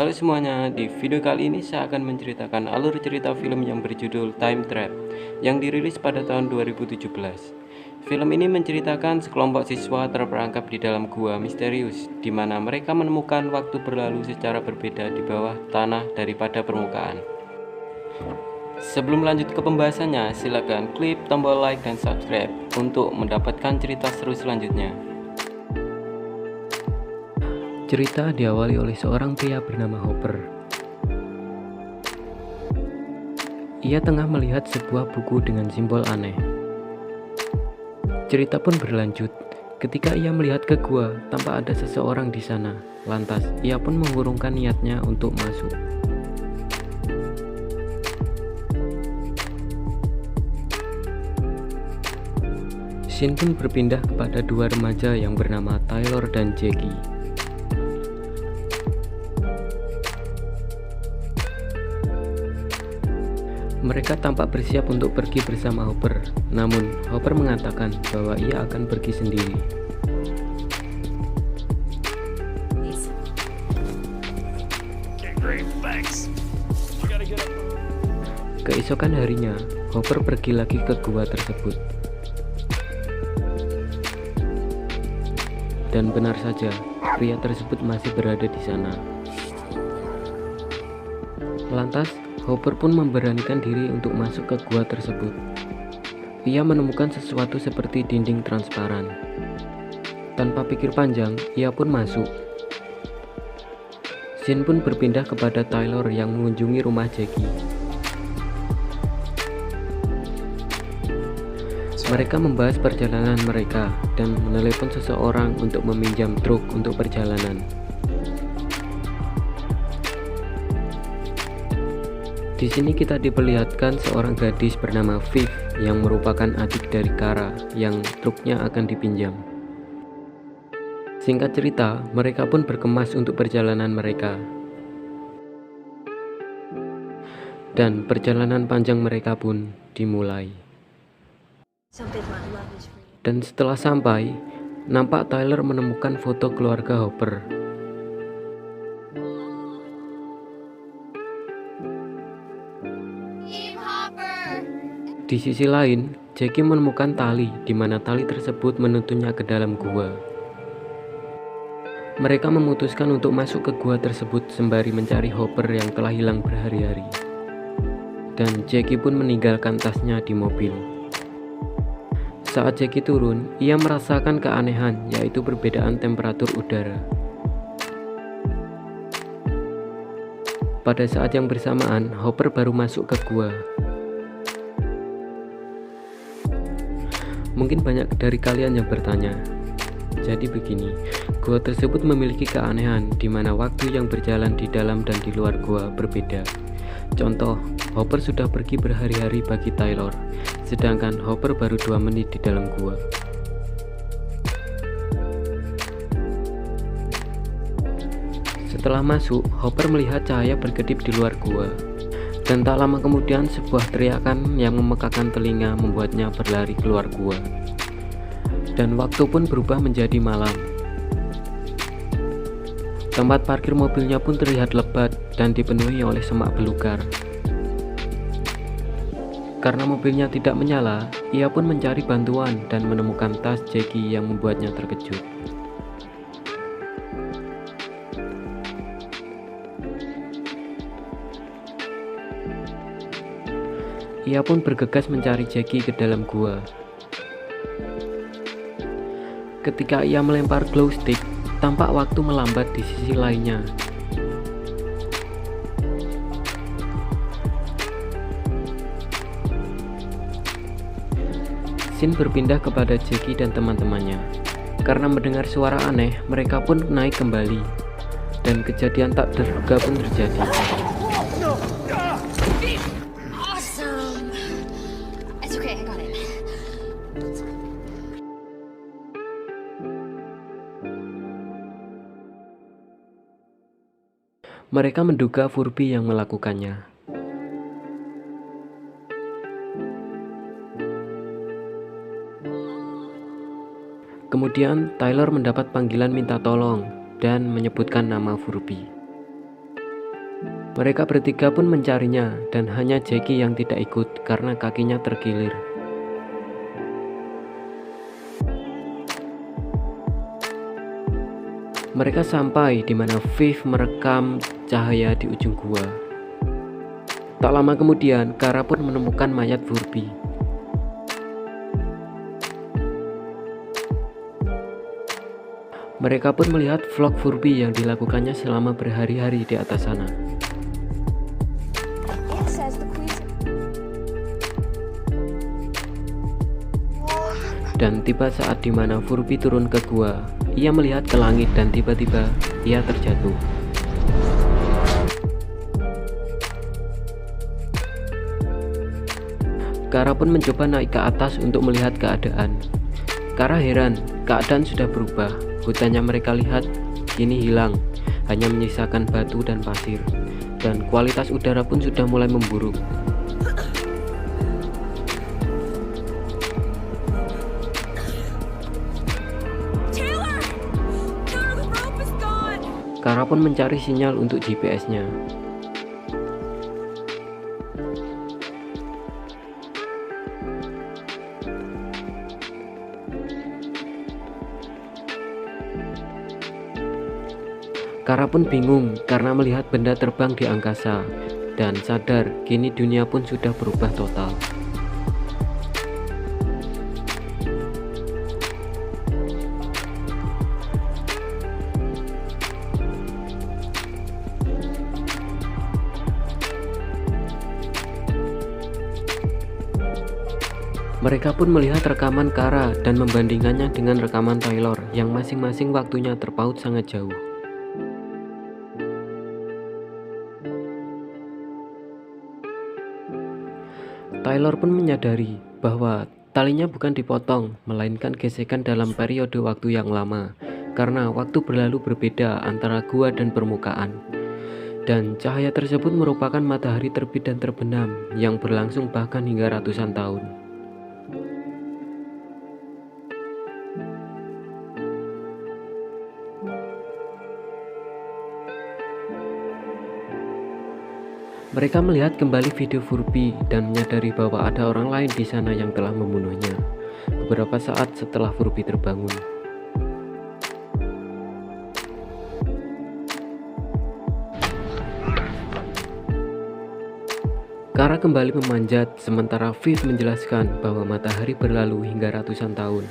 Halo semuanya, di video kali ini saya akan menceritakan alur cerita film yang berjudul Time Trap yang dirilis pada tahun 2017. Film ini menceritakan sekelompok siswa terperangkap di dalam gua misterius di mana mereka menemukan waktu berlalu secara berbeda di bawah tanah daripada permukaan. Sebelum lanjut ke pembahasannya, silakan klik tombol like dan subscribe untuk mendapatkan cerita seru selanjutnya. Cerita diawali oleh seorang pria bernama Hopper. Ia tengah melihat sebuah buku dengan simbol aneh. Cerita pun berlanjut ketika ia melihat ke gua tanpa ada seseorang di sana. Lantas, ia pun mengurungkan niatnya untuk masuk. Scene pun berpindah kepada dua remaja yang bernama Taylor dan Jackie. Mereka tampak bersiap untuk pergi bersama Hopper, namun Hopper mengatakan bahwa ia akan pergi sendiri. Keesokan harinya, Hopper pergi lagi ke gua tersebut. Dan benar saja, pria tersebut masih berada di sana. Lantas, Hopper pun memberanikan diri untuk masuk ke gua tersebut. Ia menemukan sesuatu seperti dinding transparan. Tanpa pikir panjang, ia pun masuk. Scene pun berpindah kepada Taylor yang mengunjungi rumah Jackie. Mereka membahas perjalanan mereka dan menelepon seseorang untuk meminjam truk untuk perjalanan. Di sini kita diperlihatkan seorang gadis bernama Viv yang merupakan adik dari Kara yang truknya akan dipinjam. Singkat cerita, mereka pun berkemas untuk perjalanan mereka. Dan perjalanan panjang mereka pun dimulai. Dan setelah sampai, nampak Tyler menemukan foto keluarga Hopper. Di sisi lain, Jackie menemukan tali di mana tali tersebut menuntunnya ke dalam gua. Mereka memutuskan untuk masuk ke gua tersebut sembari mencari Hopper yang telah hilang berhari-hari. Dan Jackie pun meninggalkan tasnya di mobil. Saat Jackie turun, ia merasakan keanehan, yaitu perbedaan temperatur udara. Pada saat yang bersamaan, Hopper baru masuk ke gua. Mungkin banyak dari kalian yang bertanya, jadi begini, gua tersebut memiliki keanehan di mana waktu yang berjalan di dalam dan di luar gua berbeda. Contoh, Hopper sudah pergi berhari-hari bagi Taylor, sedangkan Hopper baru 2 menit di dalam gua. Setelah masuk, Hopper melihat cahaya berkedip di luar gua. Dan tak lama kemudian sebuah teriakan yang memekakan telinga membuatnya berlari keluar gua. Dan waktu pun berubah menjadi malam. Tempat parkir mobilnya pun terlihat lebat dan dipenuhi oleh semak belukar. Karena mobilnya tidak menyala, ia pun mencari bantuan dan menemukan tas Jackie yang membuatnya terkejut. Ia pun bergegas mencari Jackie ke dalam gua. Ketika ia melempar glow stick, tampak waktu melambat di sisi lainnya. Scene berpindah kepada Jackie dan teman-temannya. Karena mendengar suara aneh, mereka pun naik kembali. Dan kejadian tak terduga pun terjadi. Mereka menduga Furby yang melakukannya. Kemudian Tyler mendapat panggilan minta tolong dan menyebutkan nama Furby. Mereka bertiga pun mencarinya dan hanya Jackie yang tidak ikut karena kakinya terkilir. Mereka sampai di mana Viv merekam cahaya di ujung gua. Tak lama kemudian, Kara pun menemukan mayat Furby. Mereka pun melihat vlog Furby yang dilakukannya selama berhari-hari di atas sana. Dan tiba saat dimana Furby turun ke gua, ia melihat ke langit dan tiba-tiba ia terjatuh. Kara pun mencoba naik ke atas untuk melihat keadaan. Kara heran, keadaan sudah berubah. Hutan yang mereka lihat kini hilang, hanya menyisakan batu dan pasir. Dan kualitas udara pun sudah mulai memburuk. Kara pun mencari sinyal untuk GPS-nya. Kara pun bingung karena melihat benda terbang di angkasa dan sadar kini dunia pun sudah berubah total. Mereka pun melihat rekaman Kara dan membandingkannya dengan rekaman Taylor yang masing-masing waktunya terpaut sangat jauh. Taylor pun menyadari bahwa talinya bukan dipotong, melainkan gesekan dalam periode waktu yang lama, karena waktu berlalu berbeda antara gua dan permukaan. Dan cahaya tersebut merupakan matahari terbit dan terbenam yang berlangsung bahkan hingga ratusan tahun. Mereka melihat kembali video Furby dan menyadari bahwa ada orang lain di sana yang telah membunuhnya beberapa saat setelah Furby terbangun. Kara kembali memanjat sementara Viv menjelaskan bahwa matahari berlalu hingga ratusan tahun.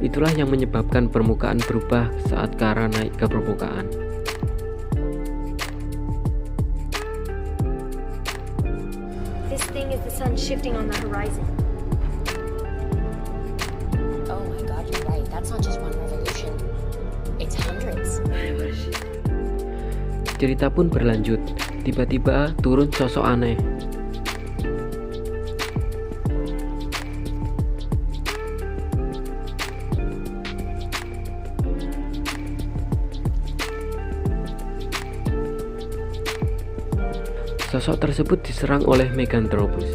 Itulah yang menyebabkan permukaan berubah saat Kara naik ke permukaan. Is the sun shifting on the horizon? Oh my god, you're right. That's not just one revolution. It's hundreds. Cerita pun berlanjut. Tiba-tiba turun sosok aneh. Sosok tersebut diserang oleh Meganthropus.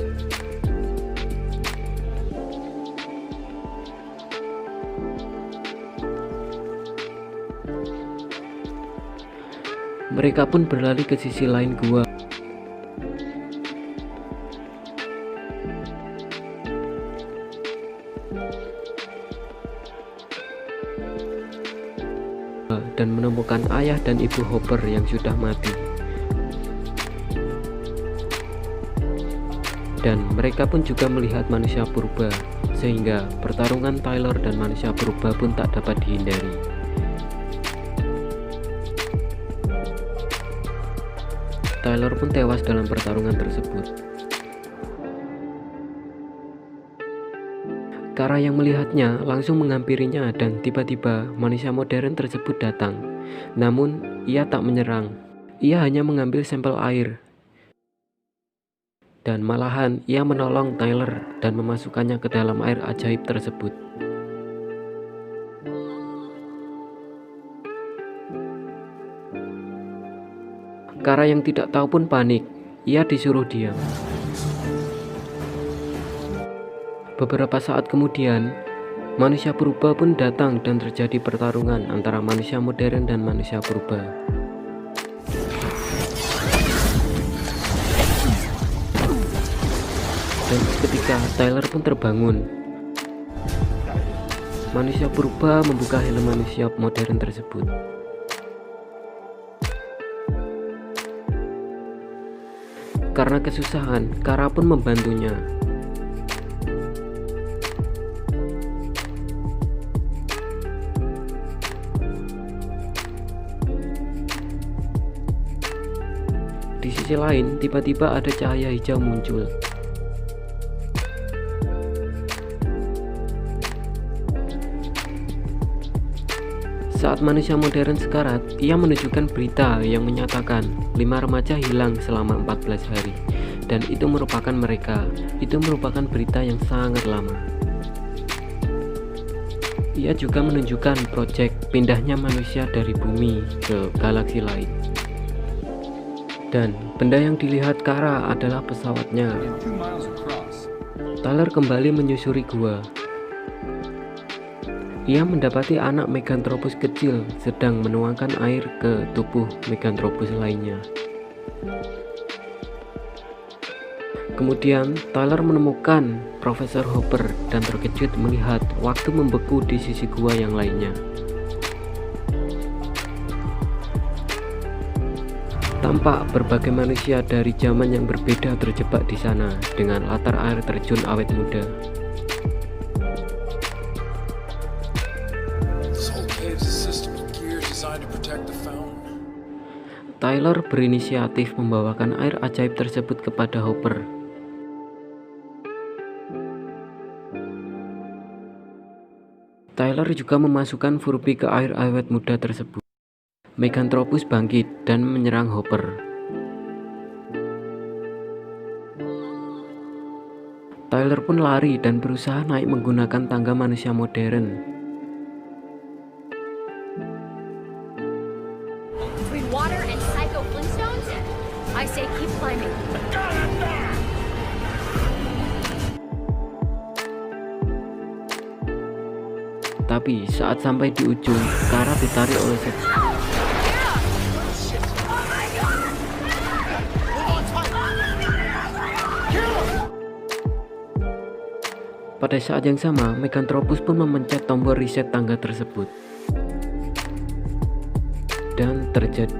Mereka pun berlari ke sisi lain gua. Dan menemukan ayah dan ibu Hopper yang sudah mati. Dan mereka pun juga melihat manusia purba, sehingga pertarungan Taylor dan manusia purba pun tak dapat dihindari. Taylor pun tewas dalam pertarungan tersebut. Kara yang melihatnya langsung menghampirinya dan tiba-tiba manusia modern tersebut datang. Namun ia tak menyerang, ia hanya mengambil sampel air. Dan malahan ia menolong Taylor dan memasukkannya ke dalam air ajaib tersebut. Kara yang tidak tahu pun panik, ia disuruh diam. Beberapa saat kemudian, manusia purba pun datang dan terjadi pertarungan antara manusia modern dan manusia purba. Seketika Tyler pun terbangun. Manusia purba membuka helm manusia modern tersebut. Karena kesusahan, Kara pun membantunya. Di sisi lain, tiba-tiba ada cahaya hijau muncul. Saat manusia modern sekarat, ia menunjukkan berita yang menyatakan 5 remaja hilang selama 14 hari. Dan itu merupakan mereka. Itu merupakan berita yang sangat lama. Ia juga menunjukkan proyek pindahnya manusia dari bumi ke galaksi lain. Dan benda yang dilihat Kara adalah pesawatnya. Tyler kembali menyusuri gua. Ia mendapati anak Meganthropus kecil sedang menuangkan air ke tubuh Meganthropus lainnya. Kemudian Tyler menemukan Profesor Hopper dan terkejut melihat waktu membeku di sisi gua yang lainnya. Tampak berbagai manusia dari zaman yang berbeda terjebak di sana dengan latar air terjun awet muda. Tyler berinisiatif membawakan air ajaib tersebut kepada Hopper. Tyler juga memasukkan Furby ke air awet muda tersebut. Meganthropus bangkit dan menyerang Hopper. Tyler pun lari dan berusaha naik menggunakan tangga manusia modern. Between water and psycho Flintstones, I say keep climbing. Tapi saat sampai di ujung, Kara ditarik oleh Pada saat yang sama, Meganthropus pun memencet tombol reset tangga tersebut. Dan terjadi.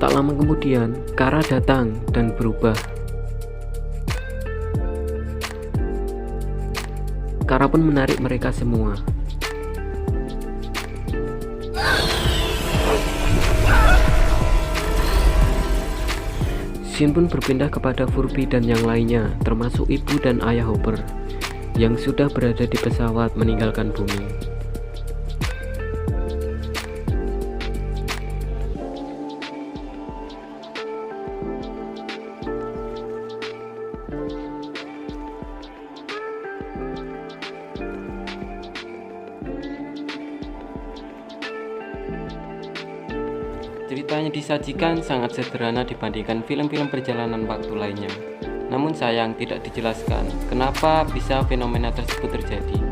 Tak lama kemudian, Kara datang dan berubah. Kara pun menarik mereka semua. Scene pun berpindah kepada Furby dan yang lainnya, termasuk ibu dan ayah Hopper, yang sudah berada di pesawat meninggalkan bumi. Ceritanya disajikan sangat sederhana dibandingkan film-film perjalanan waktu lainnya. Namun sayang tidak dijelaskan kenapa bisa fenomena tersebut terjadi.